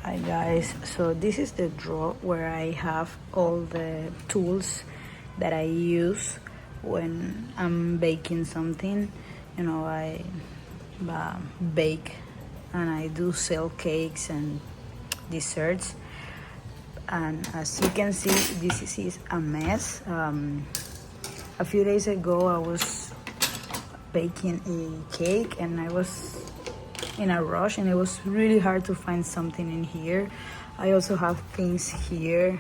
Hi guys, so this is the drawer where I have all the tools that I use when I'm baking something. You know, I bake and I do sell cakes and desserts, and as you can see, this is a mess. A few days ago I was baking a cake and I was in a rush and it was really hard to find something in here. I also have things here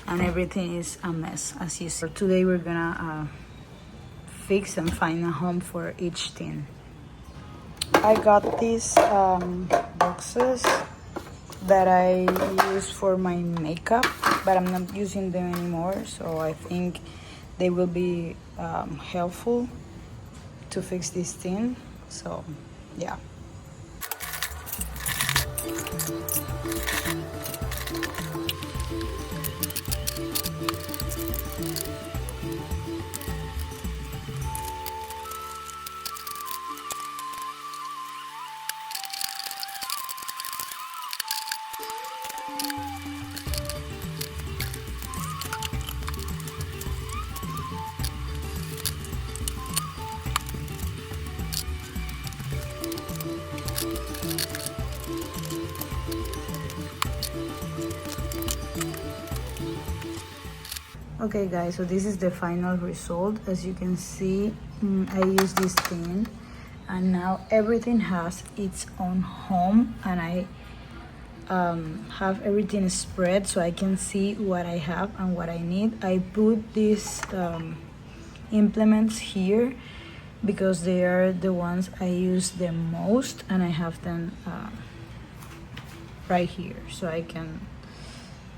and everything is a mess, as you see. Today we're gonna fix and find a home for each thing. I got these boxes that I use for my makeup, but I'm not using them anymore, so I think they will be helpful to fix this thing. So yeah. Okay guys, so this is the final result. As you can see, I use this thing and now everything has its own home, and I have everything spread so I can see what I have and what I need. I put these implements here because they are the ones I use the most, and I have them right here so I can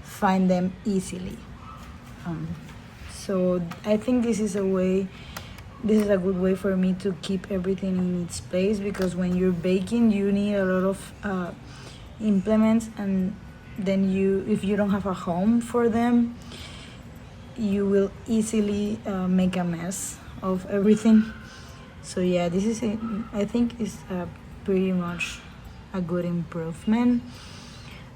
find them easily. So I think this is a good way for me to keep everything in its place, because when you're baking you need a lot of implements, and then if you don't have a home for them, you will easily make a mess of everything. So yeah, this is I think is pretty much a good improvement.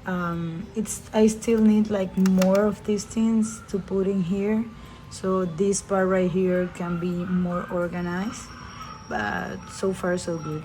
I still need like more of these things to put in here, so this part right here can be more organized, but so far so good.